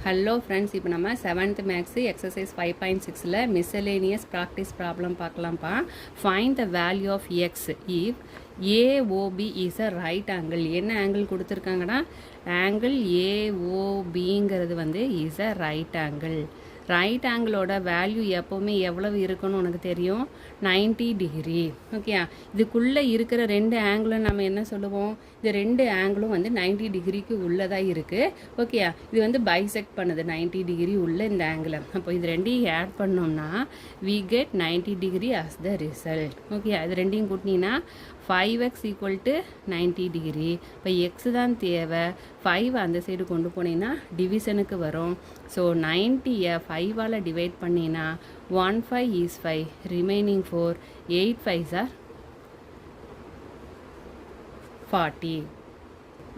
Hello friends, இப்போ நம்ம 7th maths exercise 5.6ல் மிஸ்செலேனியஸ் ப்ராக்டிஸ் ப்ராப்ளம் பார்க்கலாம்ப்பா. Find the value of x if AOB is a right angle. என்ன angle கொடுத்துருக்காங்கன்னா, angle ஏஓபிங்கிறது வந்து is a right angle. Right ஆங்கிளோட வேல்யூ எப்போவுமே எவ்வளவு இருக்குன்னு உனக்கு தெரியும், 90 டிகிரி. ஓகே, இதுக்குள்ளே இருக்கிற ரெண்டு ஆங்கிளும் நம்ம என்ன சொல்லுவோம், இந்த ரெண்டு ஆங்கிளும் வந்து 90 டிகிரிக்கு உள்ளதாக இருக்குது. ஓகே, இது வந்து பைசெக்ட் பண்ணுது 90 டிகிரி உள்ள இந்த ஆங்கிளை. அப்போ இது ரெண்டையும் ஆட் பண்ணோம்னா we get 90 degree as the result. Okay, இது ரெண்டையும் கூட்டினீங்கன்னா 5x = 90 டிகிரி. இப்போ எக்ஸ் தான் தேவை. 5 அந்த சைடு கொண்டு போனீங்கன்னா டிவிஷனுக்கு வரும். ஸோ 90-ஐ 5ஆல் டிவைட் பண்ணினா 1 5 is 5, ரிமைனிங் 4, 8 5s are 40.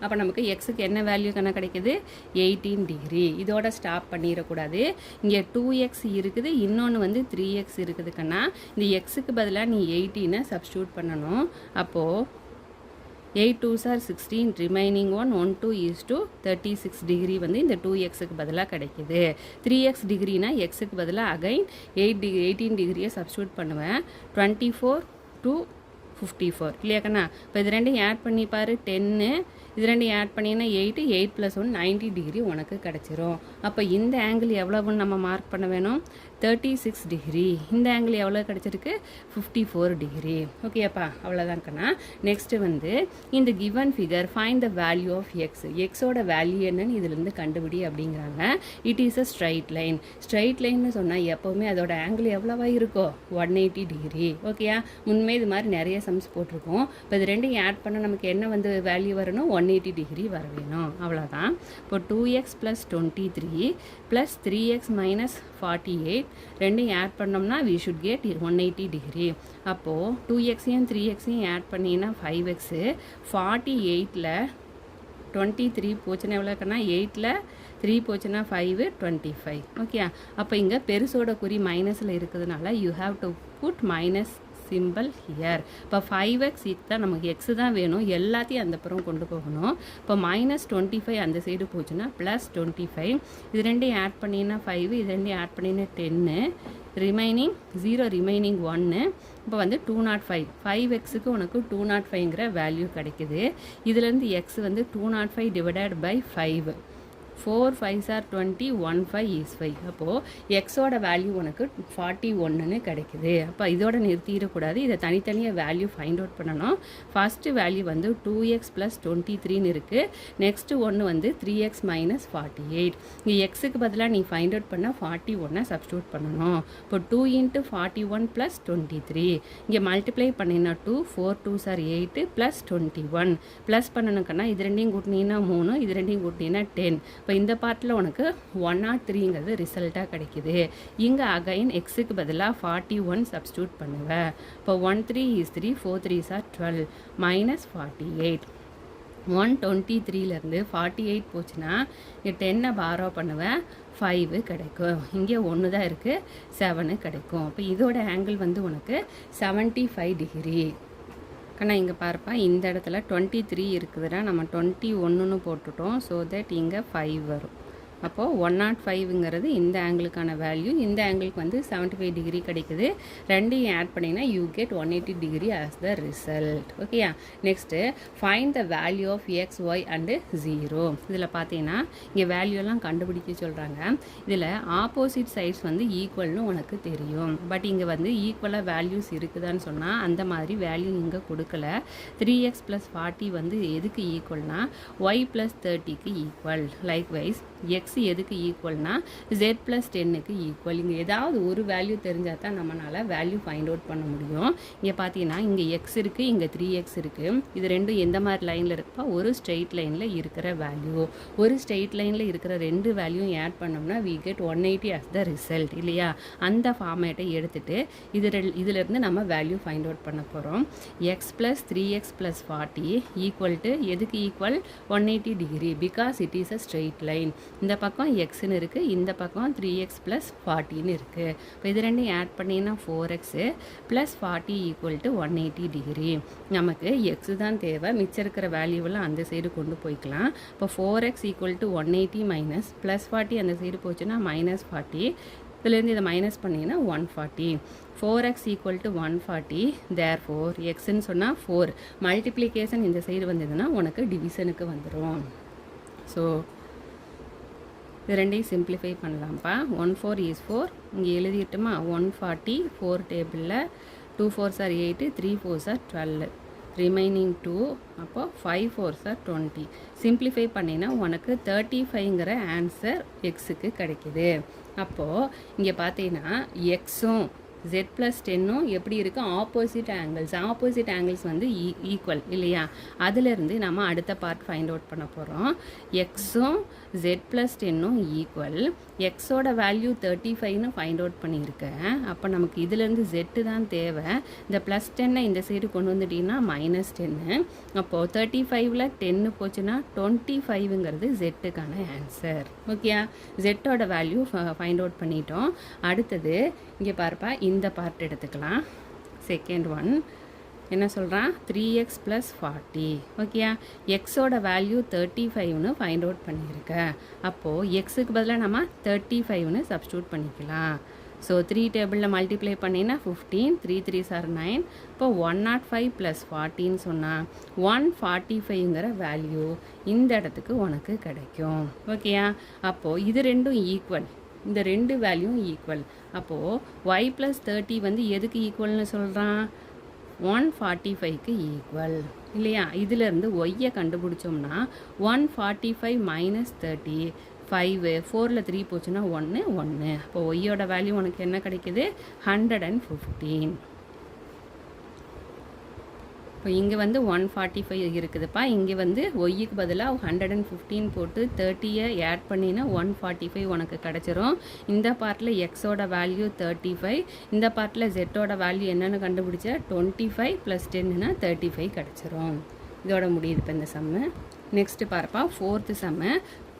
அப்போ நமக்கு எக்ஸுக்கு என்ன வேல்யூ கணக்கு கிடைக்குது, 18 டிகிரி. இதோட ஸ்டாப் பண்ணிடக்கூடாது. இங்கே 2x இருக்குது, இன்னொன்று வந்து 3x இருக்குது கண்ணா. இந்த எக்ஸுக்கு பதிலாக நீ 18 சப்ஸ்டியூட் பண்ணணும். அப்போது 8 2s are 16, remaining 1 1 2 is to 36 degree வந்து இந்த 2xக்கு பதிலாக கிடைக்கிது. 3x டிகிரினா எக்ஸுக்கு பதிலாக அகைன் 18 டிகிரியை சப்ஸ்டியூட் பண்ணுவேன். 24 to 54 இல்லையா கண்ணா. இப்போ இது ரெண்டையும் ஆட் பண்ணி பாரு, 10. இது ரெண்டையும் ஆட் பண்ணிங்கன்னா 8 8 + 1 90 டிகிரி உனக்கு கிடச்சிரும். அப்போ இந்த ஆங்கிள் எவ்வளவுன்னு நம்ம மார்க் பண்ண வேணும், 36 டிகிரி. இந்த ஆங்கிள் எவ்வளோ கிடச்சிருக்கு, 54 டிகிரி. ஓகேப்பா, அவ்வளோதான் கண்ணா. நெக்ஸ்ட்டு வந்து இந்த given figure find the value of x. எக்ஸோட வேல்யூ என்னன்னு இதுலேருந்து கண்டுபிடி அப்படிங்கிறாங்க. It is a straight line. Straight லைன்னு சொன்னால் எப்போவுமே அதோட ஆங்கிள் எவ்வளோவா இருக்கோ, 180 டிகிரி. ஓகேயா, முன்மே இது மாதிரி நிறைய சம்ஸ் போட்டிருக்கோம். இப்போ இது ரெண்டையும் ஆட் பண்ண நமக்கு என்ன வந்து வேல்யூ வரணும், 180 டிகிரி வர வேணும். அவ்வளோதான். இப்போ 2x + 23 + 3x - 48 ரெண்டையும் ஆட் பண்ணோம்னா we should get 180 டிகிரி. அப்போது 2xையும் 3xையும் ஆட் பண்ணிங்கன்னா 5x, 48ல் 23 போச்சுன்னா எவ்வளோ இருக்குன்னா, 8ல் 3 போச்சுன்னா 5 25. ஓகே, அப்போ இங்கே பெருசோட குறி மைனஸில் இருக்கிறதுனால you have to put minus simple here. இப்போ 5x தான் நமக்கு எக்ஸு தான் வேணும், எல்லாத்தையும் அந்த புறம் கொண்டு போகணும். இப்போ -25 அந்த சைடு போச்சுன்னா +25. இது ரெண்டையும் ஆட் பண்ணினா 5, இது ரெண்டையும் ஆட் பண்ணினா 10, ரிமைனிங் 0, ரிமைனிங் 1. இப்போ வந்து 205. 5xக்கு உனக்கு 205ங்கிற வேல்யூ கிடைக்குது. இதுலேருந்து எக்ஸ் வந்து 205 / 5. 4 5s are 20, 1 5 is 5. அப்போது எக்ஸோட வேல்யூ உனக்கு 41ன்னு கிடைக்குது. அப்போ இதோட நிறுத்திடக்கூடாது, இதை தனித்தனியாக வேல்யூ ஃபைண்ட் அவுட் பண்ணணும். ஃபஸ்ட்டு வேல்யூ வந்து 2x + 23ன்னு இருக்குது. நெக்ஸ்ட்டு ஒன்று வந்து 3x - 48. இங்கே எக்ஸுக்கு பதிலாக நீ ஃபைண்ட் அவுட் பண்ணால் 41 சப்ஸ்டியூட் பண்ணணும். இப்போ 2 × 41 + 23. இங்கே மல்டிப்ளை பண்ணினா 2, 4 2s are 8 + 21. ப்ளஸ் பண்ணணுக்கன்னா இது ரெண்டையும் கூட்டினீங்கன்னா 3, இது ரெண்டையும் கூட்டினீங்கன்னா 10. இப்போ இந்த பார்ட்டில் உனக்கு 103ங்கிறது ரிசல்ட்டாக கிடைக்குது. இங்கே அகைன் எக்ஸுக்கு பதிலாக 41 சப்ஸ்டியூட் பண்ணுவேன். இப்போ 1 3 is 3, 4 3s are 12, -48. 123லேருந்து 48 போச்சுன்னா இங்கே 10 பாரோ பண்ணுவேன், 5 கிடைக்கும். இங்கே 1 தான் இருக்குது, 7 கிடைக்கும். இப்போ இதோட ஆங்கிள் வந்து உனக்கு 75 டிகிரி. கண்ணா இங்கே பார்ப்பா, இந்த இடத்துல 23 இருக்குதுன்னா நம்ம 21ன்னு போட்டுட்டோம். ஸோ தட் இங்கே 5 வரும். அப்போது 105ங்கிறது இந்த ஆங்கிளுக்கான வேல்யூ. இந்த ஆங்கிளுக்கு வந்து 75 டிகிரி கிடைக்குது. ரெண்டையும் ஆட் பண்ணிங்கன்னா you get 180 degree as the result. ஓகேயா, next find the value of x y and 0. இதில் பார்த்தீங்கன்னா இங்கே வேல்யூலாம் கண்டுபிடிக்க சொல்கிறாங்க. இதில் ஆப்போசிட் சைட்ஸ் வந்து ஈக்குவல்னு உனக்கு தெரியும். பட் இங்கே வந்து ஈக்குவலாக வேல்யூஸ் இருக்குதான்னு சொன்னால் அந்த மாதிரி வேல்யூ இங்கே கொடுக்கல. 3x + 40 வந்து எதுக்கு ஈக்குவல்னா y + 30க்கு ஈக்குவல். லைக்வைஸ் எக்ஸ் எதுக்கு ஈக்குவல்னா z + 10க்கு ஈக்குவல். இங்கே ஏதாவது ஒரு வேல்யூ தெரிஞ்சால் தான் நம்மளால் வேல்யூ ஃபைண்ட் அவுட் பண்ண முடியும். இங்கே பார்த்தீங்கன்னா இங்கே எக்ஸ் இருக்குது, இங்கே 3x இருக்குது. இது ரெண்டும் எந்த மாதிரி லைனில் இருக்குப்பா, ஒரு ஸ்ட்ரெயிட் லைனில் இருக்கிற வேல்யூ. ஒரு ஸ்ட்ரெயிட் லைனில் இருக்கிற ரெண்டு வேல்யூவும் ஆட் பண்ணோம்னா we get 180 as the result இல்லையா. அந்த ஃபார்மேட்டை எடுத்துகிட்டு இதிலிருந்து நம்ம வேல்யூ ஃபைண்ட் அவுட் பண்ண போகிறோம். x + 3x + 40 ஈக்குவல் டு எதுக்கு equal, 180 degree. Because it is a straight line. இந்த பக்கம் எக்ஸ்ன்னு இருக்குது, இந்த பக்கம் 3x + 40ன்னு இருக்குது. இப்போ இது ரெண்டையும் ஆட் பண்ணிங்கன்னா 4x + 40 = 180 டிகிரி. நமக்கு எக்ஸ் தான் தேவை, மிச்சம் இருக்கிற வேல்யூவெல்லாம் அந்த சைடு கொண்டு போய்க்கலாம். இப்போ 4x = 180 மைனஸ் +40 அந்த சைடு போச்சுன்னா -40, இதுலேருந்து இதை மைனஸ் பண்ணிங்கன்னா 140. 4x = 140. தேர்ஃபோர் எக்ஸ்ன்னு சொன்னால் 4 மல்டிப்ளிகேஷன் இந்த சைடு வந்ததுன்னா உனக்கு டிவிஷனுக்கு வந்துடும். ஸோ இது ரெண்டையும் சிம்பிளிஃபை பண்ணலாம்ப்பா. 1 4 is 4 இங்கே எழுதிட்டுமா 140 4 டேபிளில் 2 4s are 8 3 4s are 12 remaining 2 அப்போ 5 4s are 20. சிம்பிளிஃபை பண்ணினா உனக்கு 35ங்கிற ஆன்சர் எக்ஸுக்கு கிடைக்குது. அப்போது இங்கே பார்த்தீங்கன்னா எக்ஸும் z + 10ம் எப்படி இருக்குது, ஆப்போசிட் ஆங்கிள்ஸ் வந்து ஈக்குவல் இல்லையா. அதிலிருந்து நம்ம அடுத்த பார்ட் ஃபைண்ட் அவுட் பண்ண போகிறோம். எக்ஸும் z + 10ம் ஈக்குவல், எக்ஸோட வேல்யூ 35ன்னு ஃபைண்ட் அவுட் பண்ணியிருக்கேன். அப்போ நமக்கு இதிலேருந்து z தான் தேவை. இந்த +10 இந்த சைடு கொண்டு வந்துட்டிங்கன்னா -10. அப்போது 35ல் 10 போச்சுன்னா 25ங்கிறது z-க்கான ஆன்சர். ஓகே, z-ஓட வேல்யூ ஃபைண்ட் அவுட் பண்ணிட்டோம். அடுத்தது இங்கே பார்ப்பா, இந்த பார்ட் எடுத்துக்கலாம். செகண்ட் ஒன் என்ன சொல்கிறான், 3x + 40. ஓகேயா, எக்ஸோட வேல்யூ 35ன்னு ஃபைண்ட் அவுட் பண்ணியிருக்கேன். அப்போது எக்ஸுக்கு பதிலாக நம்ம 35ன்னு சப்ஸ்டியூட் பண்ணிக்கலாம். ஸோ 3 டேபிளில் மல்டிப்ளை பண்ணினா 15, 3 3s are 9. இப்போ 105 + 40ன்னு சொன்னால் 145ங்கிற வேல்யூ இந்த இடத்துக்கு உனக்கு கிடைக்கும். ஓகேயா, அப்போது இது ரெண்டும் ஈக்குவல், இந்த ரெண்டு வேல்யூவும் ஈக்குவல். அப்போது y + 30 வந்து எதுக்கு ஈக்குவல்னு சொல்கிறான், 145க்கு ஈக்குவல் இல்லையா. இதிலேருந்து ஒய்யை கண்டுபிடிச்சோம்னா 145 - 30 5 4ல் 3 போச்சுன்னா 1. அப்போ ஒய்யோட வேல்யூ உனக்கு என்ன கிடைக்குது, 115. இப்போ இங்கே வந்து 145 இருக்குதுப்பா. இங்கே வந்து ஒய்க்கு பதிலாக 115 போட்டு 30யை ஆட் பண்ணினா 145 உனக்கு கிடச்சிரும். இந்த பார்ட்டில் எக்ஸோட வேல்யூ 35, இந்த பார்ட்டில் ஜெட்டோட வேல்யூ என்னென்னு கண்டுபிடிச்ச 25 + 10னா 35 கிடச்சிரும். இதோட முடியுது இப்போ இந்த சம்மு. நெக்ஸ்ட்டு பார்ப்பா, 4th sum.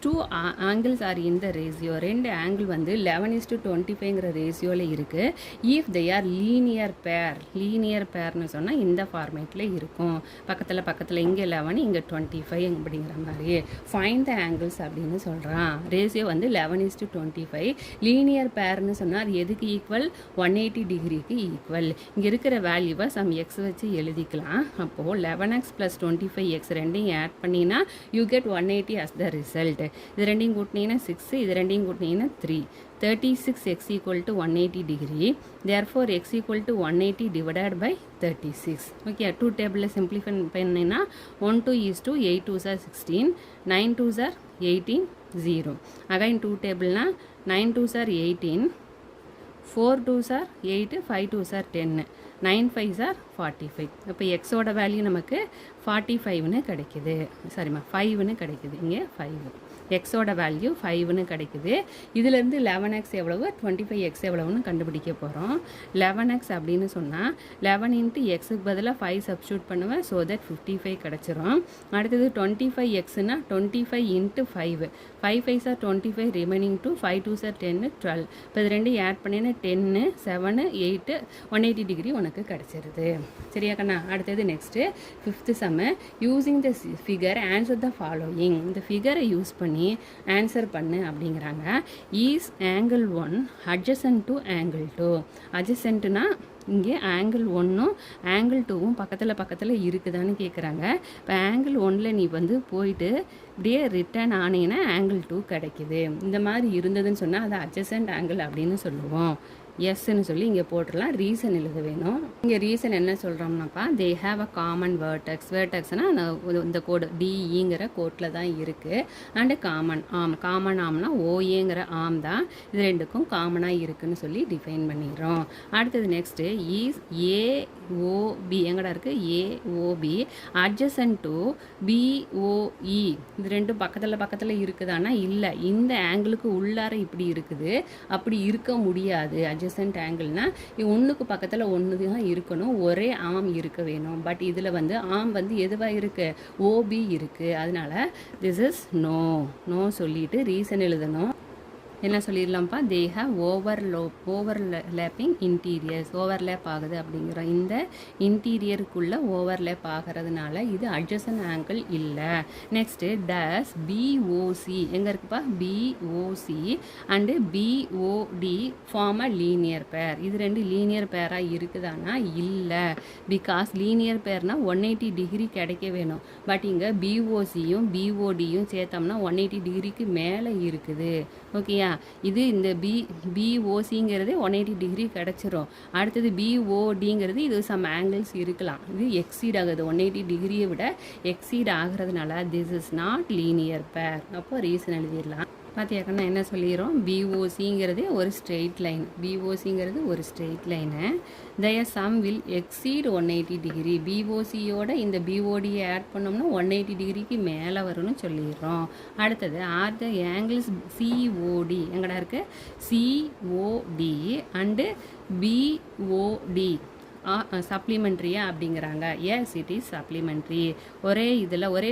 2 angles are in the ratio. ரெண்டு ஆங்கிள் வந்து 11:25ங்கிற ரேஷியோவில் இருக்குது. இஃப் தே ஆர் லீனியர் பேர்னு சொன்னால் இந்த ஃபார்மேட்டில் இருக்கும். பக்கத்தில் இங்கே 11 இங்கே 25 அப்படிங்கிற மாதிரி. ஃபைண்ட் த ஆங்கிள்ஸ் அப்படின்னு சொல்கிறான். ரேஷியோ வந்து 11:25. லீனியர் பேர்னு சொன்னால் அது எதுக்கு ஈக்குவல், 180 டிகிரிக்கு ஈக்குவல். இங்கே இருக்கிற வேல்யூவை சம் எக்ஸ் வச்சு எழுதிக்கலாம். அப்போது 11x + 25x ரெண்டையும் ஆட் பண்ணினா you get 180 as the result. இது ரெண்டையும் கூட்டினீங்கன்னா 6, இது ரெண்டையும் கூட்டினீங்கன்னா 3. 36x = 180 degree. therefore x = 180 divided by 36. Okay, 2 டேபிளில் சிம்பிளிஃபை பண்ணினா 1 2 is 2, 8 2s are 16, 9 2s are 18, 0. Again 2 டேபிள்னா 9 2s are 18, 4 2s are 8, 5 2s are 10, 9 5s are 45. அப்போ எக்ஸோட வேல்யூ நமக்கு 45ன்னு கிடைக்குது. சாரிம்மா 5ன்னு கிடைக்குது. இங்கே 5 எக்ஸோட வேல்யூ 5ன்னு கிடைக்குது. இதிலேருந்து 11x எவ்வளவு, 25x எவ்வளவுன்னு கண்டுபிடிக்க போகிறோம். 11x அப்படின்னு சொன்னால் 11 × எக்ஸுக்கு பதிலாக 5 சப்ஸ்டியூட் பண்ணுவேன். ஸோ தட் 55 கிடச்சிரும். அடுத்தது 25xனா 25 × 5, 5 5s are 25, remaining 2, 5 2s are 10, 12. இப்போ இது ரெண்டையும் ஆட் பண்ணினா 10 7 8 180 டிகிரி உனக்கு கிடச்சிருது. சரியா கண்ணா. அடுத்தது next 5th sum. Using the figure answer the following. இந்த ஃபிகரை யூஸ் பண்ணி ஆன்சர் பண்ணு அப்படிங்கிறாங்க. Is angle 1 adjacent to angle 2. அட்ஜசன்ட்னா இங்கே ஆங்கிள் 1ம் ஆங்கிள் 2வும் பக்கத்தில் இருக்குதான்னு கேட்குறாங்க. இப்போ ஆங்கிள் 1ல் நீ வந்து போயிட்டு இப்படியே ரிட்டர்ன் ஆனீங்கன்னா ஆங்கிள் 2 கிடைக்குது. இந்த மாதிரி இருந்ததுன்னு சொன்னால் அதை அட்ஜசன்ட் ஆங்கிள் அப்படின்னு சொல்லுவோம். எஸ்ன்னு சொல்லி இங்கே போட்டுடலாம். ரீசன் எழுத வேணும். இங்கே ரீசன் என்ன சொல்கிறோம்னாப்பா, தே ஹேவ் அ காமன் வேர்டெக்ஸ்னால் இந்த கோடு டிஇங்கிற கோட்டில் தான் இருக்குது. அண்டு காமன் ஆம்னா ஓஏங்கிற ஆம் தான் இது ரெண்டுக்கும் காமனாக இருக்குதுன்னு சொல்லி டிஃபைன் பண்ணிடுறோம். அடுத்தது நெக்ஸ்ட்டு இஸ் ஏ ஏஓபி எங்கடா இருக்குது ஏஓபி adjacent to பிஓஇ இது ரெண்டும் பக்கத்தில் இருக்குதானா இல்லை இந்த ஆங்கிளுக்கு உள்ளார இப்படி இருக்குது அப்படி இருக்க முடியாது adjacent ஆங்கிள்னா ஒன்றுக்கு பக்கத்தில் ஒன்று தான் இருக்கணும் ஒரே ஆம் இருக்க வேணும் பட் இதில் வந்து ஆம் வந்து எதுவாக இருக்குது ஓபி இருக்குது அதனால திஸ் இஸ் நோ சொல்லிட்டு ரீசன் எழுதணும் என்ன சொல்லிடலாம்ப்பா they have overlapping interiors overlap ஆகுது அப்படிங்கிறோம் இந்த இன்டீரியருக்குள்ளே ஓவர்லேப் ஆகிறதுனால இது அட்ஜசன்ட் ஆங்கிள் இல்லை நெக்ஸ்ட்டு டஸ் பிஓசி எங்கே இருக்குப்பா POC and POD form a linear pair இது ரெண்டு லீனியர் பேராக இருக்குதானா இல்லை பிகாஸ் லீனியர் பேர்னால் 180 டிகிரி கிடைக்க வேணும் பட் இங்கே பிஓசியும் பிஓடியும் சேர்த்தோம்னா 180 டிகிரிக்கு மேலே இருக்குது ஓகேயா இது இந்த பிஓசிங்கிறது 180 டிகிரி கிடச்சிரும் அடுத்தது பிஓடிங்கிறது இது சம் ஆங்கிள்ஸ் இருக்கலாம் இது எக்ஸீட் ஆகுது 180 டிகிரியை விட எக்ஸீட் ஆகிறதுனால திஸ் இஸ் நாட் லீனியர் பேர் அப்போ ரீசன் எழுதிடலாம் பார்த்தியாக்கன்னா என்ன சொல்லிடுறோம் பிஓசிங்கிறது ஒரு ஸ்ட்ரெயிட் லைனு தய சம் வில் எக்ஸீட் 180 டிகிரி பிஓசியோட இந்த பிஓடியை ஆட் பண்ணோம்னா 180 டிகிரிக்கு மேலே வரும்னு சொல்லிடுறோம் அடுத்தது ஆர் த ஆங்கிள்ஸ் சிஓடி எங்கடா இருக்குது சிஓடி அண்டு பிஓடி சப்ளிமெண்ட்ரியா அப்படிங்கிறாங்க எஸ் இட் இஸ் சப்ளிமெண்ட்ரி ஒரே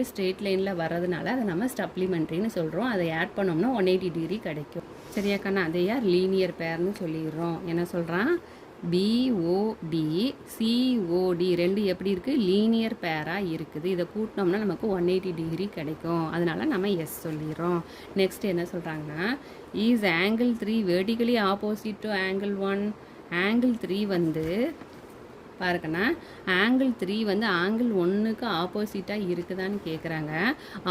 ஸ்ட்ரெயிட் லைனில் வர்றதுனால அதை நம்ம சப்ளிமெண்ட்ரின்னு சொல்கிறோம் அதை ஆட் பண்ணோம்னா 180 டிகிரி கிடைக்கும் சரியாக்கண்ணா அதை யார் லீனியர் பேர்னு சொல்லிடுறோம் என்ன சொல்கிறான் பிஓடி சிஓடி ரெண்டு எப்படி இருக்குது லீனியர் பேராக இருக்குது இதை கூட்டினோம்னா நமக்கு 180 டிகிரி கிடைக்கும் அதனால நம்ம எஸ் சொல்லிடுறோம் நெக்ஸ்ட் என்ன சொல்கிறாங்கன்னா is angle 3 vertically opposite to angle 1 angle 3 வந்து பாருக்கண்ணா ஆங்கிள் 3 வந்து ஆங்கிள் 1க்கு ஆப்போசிட்டாக இருக்குதான்னு கேட்குறாங்க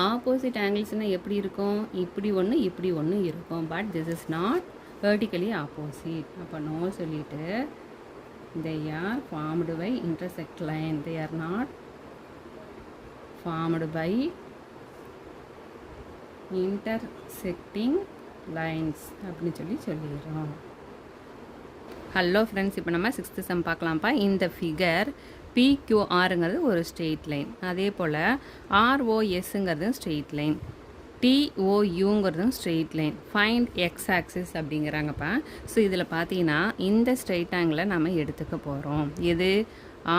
ஆப்போசிட் ஆங்கிள்ஸ்னால் எப்படி இருக்கும் இப்படி ஒன்று இருக்கும் but this is not vertically opposite அப்போ நோ சொல்லிட்டு they are formed by intersect line they are not formed by intersecting lines அப்படின்னு சொல்லிடுறோம் ஹலோ ஃப்ரெண்ட்ஸ் இப்போ நம்ம 6th சம் பார்க்கலாம்ப்பா இந்த ஃபிகர் பிக்யூஆருங்கிறது ஒரு ஸ்ட்ரெயிட் லைன் அதே போல் ஆர்ஓஎஸ்ங்கிறது ஸ்ட்ரெயிட் லைன் டிஓயூங்கிறதும் straight line find x axis அப்படிங்கிறாங்கப்பா ஸோ இதில் பார்த்தீங்கன்னா இந்த ஸ்ட்ரெயிட் ஆங்கிளை நம்ம எடுத்துக்க போகிறோம் எது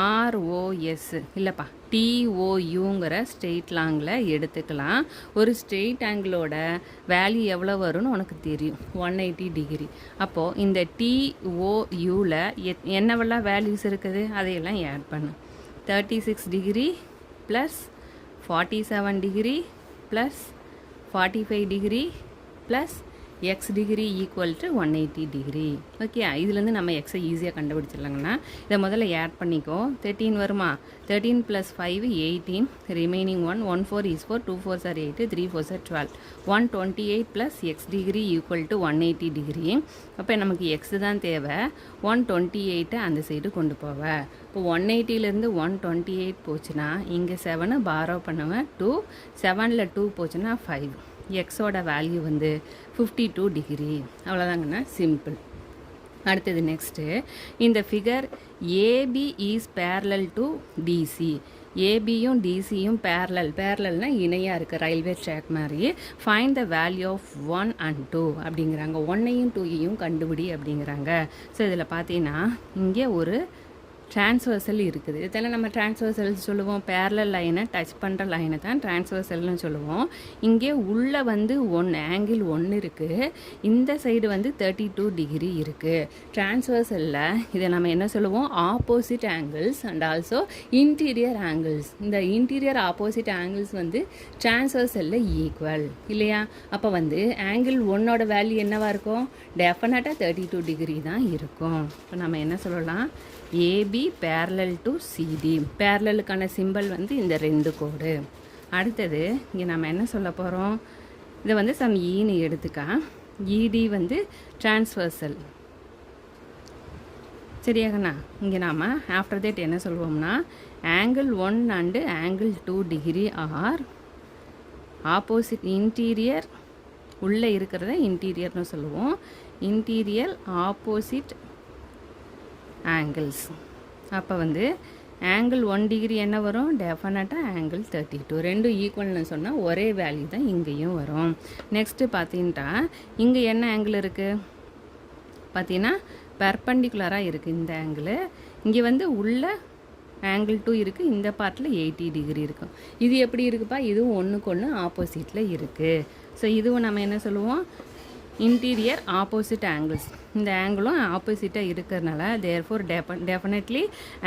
ஆர்ஓஎஸ் இல்லைப்பா டிஓயூங்கிற ஸ்ட்ரெயிட் லாங்கில் எடுத்துக்கலாம் ஒரு ஸ்ட்ரெயிட் ஆங்கிளோட வேல்யூ எவ்வளோ வரும்னு உனக்கு தெரியும் 180 டிகிரி அப்போது இந்த டிஓயூவில் என்னவெல்லாம் வேல்யூஸ் இருக்குது அதையெல்லாம் ஆட் பண்ணு 36 degree plus 47 degree plus 45 degree plus X degree equal to 180 degree okay இதுலேருந்து நம்ம எக்ஸை ஈஸியாக கண்டுபிடிச்சிடலாங்கண்ணா இதை முதல்ல ஆட் பண்ணிக்கோ 13 வருமா 13 plus 5 18 remaining 1 1 4 is 4 2 4s are 8 3 4s are 12 128 plus X degree equal to 180 degree அப்போ நமக்கு எக்ஸ் தான் தேவை 128 அந்த சைடு கொண்டு போவேன் இப்போ 180லேருந்து 128 போச்சுன்னா இங்கே 7 பாரோ பண்ணுவேன் 2 7ல் 2 போச்சுன்னா 5 எக்ஸோட வேல்யூ வந்து 52 டிகிரி அவ்வளோதாங்கண்ணா சிம்பிள் அடுத்தது நெக்ஸ்ட்டு இந்த figure AB is parallel to DC ஏபியும் டிசியும் பேரலல்னால் இணையாக இருக்குது ரயில்வே ட்ராக் மாதிரி find the value of 1 and 2 அப்படிங்கிறாங்க 1ஐயும் 2ஐயும் கண்டுபிடி அப்படிங்கிறாங்க ஸோ இதில் பார்த்தீங்கன்னா இங்கே ஒரு டிரான்ஸ்வர்சல் இருக்குது இதெல்லாம் நம்ம டிரான்ஸ்வர்சல் சொல்லுவோம் பேரலல் லைனை டச் பண்ணுற லைனை தான் டிரான்ஸ்வர்சல்னு சொல்லுவோம் இங்கே உள்ளே வந்து ஆங்கிள் 1 இருக்குது இந்த சைடு வந்து 32 டிகிரி இருக்குது டிரான்ஸ்வர்சலில் இதை நம்ம என்ன சொல்லுவோம் opposite angles and also interior angles இந்த இன்டீரியர் ஆப்போசிட் ஆங்கிள்ஸ் வந்து டிரான்ஸ்வர்சலில் ஈக்குவல் இல்லையா அப்போ வந்து ஆங்கிள் 1ஓட வேல்யூ என்னவாக இருக்கும் டெஃபினட்டாக 32 டிகிரி தான் இருக்கும் இப்போ நம்ம என்ன சொல்லலாம் ஏபி பேரலல் டு சிடி பேரலலுக்கான சிம்பிள் வந்து இந்த 2 கோடு அடுத்தது இங்கே நம்ம என்ன சொல்ல போகிறோம் இதை வந்து சம் ஈன்னு எடுத்துக்கா இடி வந்து டிரான்ஸ்வர்சல் சரியாகண்ணா இங்கே நாம் ஆஃப்டர் தேட் என்ன சொல்லுவோம்னா angle 1 and angle 2 degree are opposite interior உள்ளே இருக்கிறத இன்டீரியர்னு சொல்லுவோம் இன்டீரியர் ஆப்போசிட் ஆங்கிள்ஸ் அப்போ வந்து ஆங்கிள் 1 டிகிரி என்ன வரும்? டெஃபினட்டாக ஆங்கிள் 32. ரெண்டும் ஈக்குவல்னு சொன்னால் ஒரே வேல்யூ தான் இங்கேயும் வரும். நெக்ஸ்ட்டு பார்த்தீங்கன்னா இங்கே என்ன ஆங்கிள் இருக்குது பார்த்தீங்கன்னா பெர்பெண்டிகுலராக இருக்குது இந்த ஆங்கிள். இங்கே வந்து உள்ள ஆங்கிள் 2 இருக்குது, இந்த பார்ட்டில் 80 டிகிரி இருக்கும். இது எப்படி இருக்குப்பா? இதுவும் ஒன்றுக்கு ஒன்று ஆப்போசிட்டில் இருக்குது. ஸோ இதுவும் நம்ம என்ன சொல்லுவோம்? Interior opposite angles. இந்த ஆங்கிளும் ஆப்போசிட்டாக இருக்கிறதுனால தேர்ஃபோர் டெஃபினெட்லி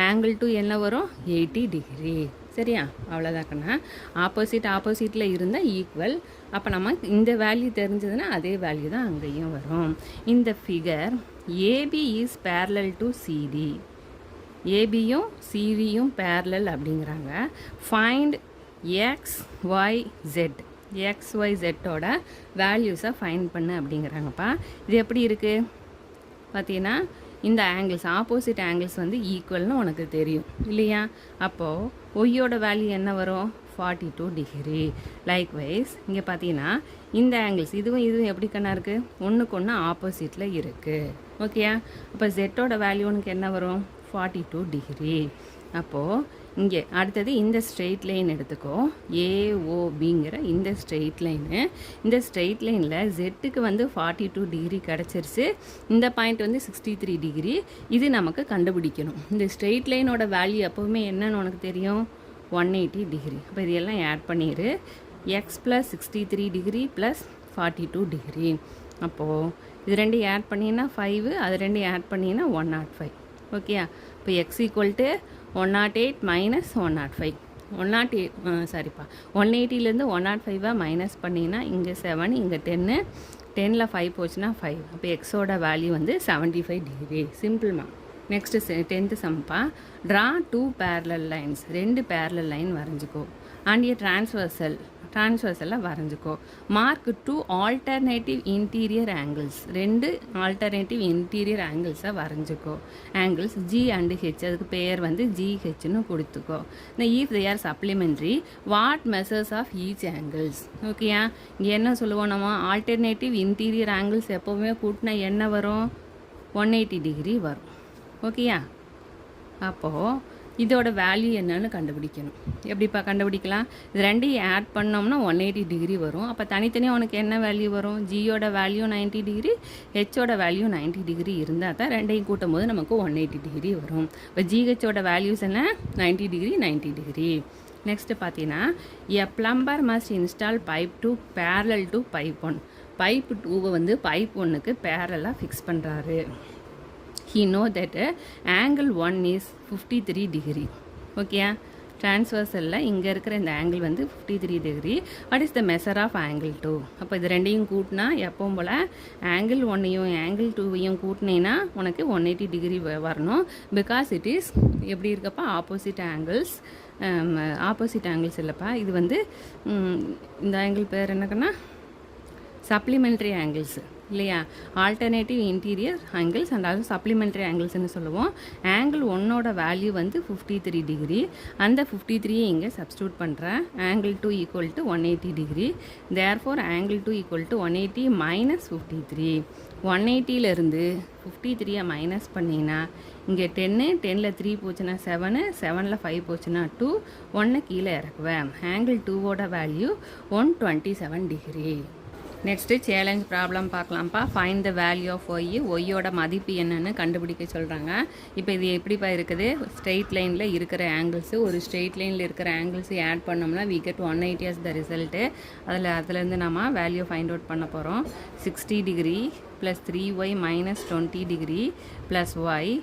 ஆங்கிள் 2 என்ன வரும்? 80 டிகிரி. சரியா? அவ்வளோதாக்கண்ணா. ஆப்போசிட்டில் இருந்தால் ஈக்குவல். அப்போ நம்ம இந்த வேல்யூ தெரிஞ்சதுன்னா அதே வேல்யூ தான் அங்கேயும் வரும். இந்த figure AB is parallel to CD. ஏபியும் சிடியும் பேரலல் அப்படிங்கிறாங்க. Find x y z. XYZோட வேல்யூஸை ஃபைண்ட் பண்ணு அப்படிங்கிறாங்கப்பா. இது எப்படி இருக்குது பார்த்தீங்கன்னா இந்த ஆங்கிள்ஸ் ஆப்போசிட் ஆங்கிள்ஸ் வந்து ஈக்குவல்னு உனக்கு தெரியும் இல்லையா? அப்போது ஒய்யோட வேல்யூ என்ன வரும்? 42 டிகிரி. லைக்வைஸ் இங்கே பார்த்தீங்கன்னா இந்த ஆங்கிள்ஸ் இதுவும் எப்படி கண்ணா இருக்குது? ஒன்றுக்கு ஒன்று ஆப்போசிட்டில் இருக்குது. ஓகேயா? அப்போ ஜெட்டோட வேல்யூ உனக்கு என்ன வரும்? 42 டிகிரி. அப்போது இங்கே அடுத்தது இந்த ஸ்ட்ரெயிட் லைன் எடுத்துக்கோ. ஏஓபிங்கிற இந்த ஸ்ட்ரெயிட் லைனு. இந்த ஸ்ட்ரெயிட் லைனில் ஜெட்டுக்கு வந்து 42 டிகிரி கிடச்சிருச்சு. இந்த பாயிண்ட் வந்து 63 டிகிரி. இது நமக்கு கண்டுபிடிக்கணும். இந்த ஸ்ட்ரெயிட் லைனோட வேல்யூ எப்போவுமே என்னன்னு உனக்கு தெரியும்? 180 டிகிரி. அப்போ இதெல்லாம் ஆட் பண்ணிடு. X plus 63 degree plus 42 degree. அப்போது இது ரெண்டையும் ஆட் பண்ணிங்கன்னா 5, அது ரெண்டையும் ஆட் பண்ணிங்கன்னா 105. ஓகேயா? இப்போ X equal to 108 minus 105. 180லேருந்து 105 minus பண்ணிங்கன்னா இங்கே 7, இங்கே 10, 10ல் 5 போச்சுன்னா 5. அப்போ எக்ஸோட வேல்யூ வந்து 75 டிகிரி. சிம்பிள்மா. நெக்ஸ்ட்டு 10th சம்பா. Draw 2 parallel lines. 2 parallel line வரைஞ்சிக்கோ. அண்ட் ஏ ட்ரான்ஸ்வர்சலில் வரைஞ்சிக்கோ. Mark 2 alternative interior angles. 2 alternative interior ஆங்கிள்ஸை வரைஞ்சிக்கோ. Angles g and h. அதுக்கு பேர் வந்து ஜிஹெச்னு கொடுத்துக்கோ. இந்த if they are supplementary what measures of each angles. ஓகேயா? இங்கே என்ன சொல்லுவோம் நம்ம? ஆல்டர்னேட்டிவ் இன்டீரியர் ஆங்கிள்ஸ் எப்போவுமே கூட்டினா என்ன வரும்? 180 டிகிரி வரும். ஓகேயா? அப்போது இதோட வேல்யூ என்னன்னு கண்டுபிடிக்கணும். எப்படிப்பா கண்டுபிடிக்கலாம்? இது ரெண்டையும் ஆட் பண்ணோம்னா 180 டிகிரி வரும். அப்போ தனித்தனியாக உனக்கு என்ன வேல்யூ வரும்? ஜியோட வேல்யூ 90 டிகிரி, ஹெச்சோட வேல்யூ 90 டிகிரி இருந்தால் தான் ரெண்டையும் கூட்டும் போது நமக்கு 180 டிகிரி வரும். இப்போ ஜிஹெச்சோட வேல்யூஸ் என்ன? 90 டிகிரி 90 டிகிரி. நெக்ஸ்ட்டு பார்த்தீங்கன்னா a plumber must install pipe 2 parallel to pipe 1. Pipe 2 வந்து பைப் 1க்கு பேரலாக ஃபிக்ஸ் பண்ணுறாரு. He know that angle 1 is 53 degree. Okay? ட்ரான்ஸ்வர்சலில் இங்கே இருக்கிற இந்த ஆங்கிள் வந்து 53 degree. What is the measure of angle 2? அப்போ இது ரெண்டையும் கூட்டினா எப்பவும் போல் ஆங்கிள் 1ஐயும் ஆங்கிள் 2ஐயும் கூட்டினீங்கன்னா உனக்கு 180 டிகிரி வரணும். பிகாஸ் இட் இஸ் எப்படி இருக்கப்பா? Opposite angles. ஆப்போசிட் ஆங்கிள்ஸ் இல்லைப்பா, இது வந்து இந்த ஆங்கிள் பேர் என்னக்குன்னா சப்ளிமெண்ட்ரி ஆங்கிள்ஸ் இல்லையா? Alternative interior angles and also supplementary ஆங்கிள்ஸ்னு சொல்லுவோம். ஆங்கிள் 1ஓட வேல்யூ வந்து 53 டிகிரி. அந்த 53 இங்கே சப்ஸ்டியூட் பண்ணுறேன். ஆங்கிள் 2 ஈக்குவல் டு 180 டிகிரி. Therefore angle 2 equal to 180 minus 53. 180லேருந்து 53 minus பண்ணிங்கன்னா இங்கே 10, 10ல் 3 போச்சுன்னா 7, 7ல் 5 போச்சுன்னா 2, 1 கீழே இறக்குவேன். ஆங்கிள் 2ஓட value 127 degree. Next challenge problem பார்க்கலாம்ப்பா. Find the value of y. ஒய்யோட மதிப்பு என்னன்னு கண்டுபிடிக்க சொல்கிறாங்க. இப்போ இது எப்படிப்பா இருக்குது? ஸ்ட்ரெயிட் லைனில் இருக்கிற ஆங்கிள்ஸு, ஒரு ஸ்ட்ரெயிட் லைனில் இருக்கிற ஆங்கிள்ஸு ஆட் பண்ணோம்னா we get 180 as the result. அதுலேருந்து நம்ம வேல்யூ ஃபைண்ட் அவுட் பண்ண போகிறோம். 60 degree plus 3y minus 20 degree plus y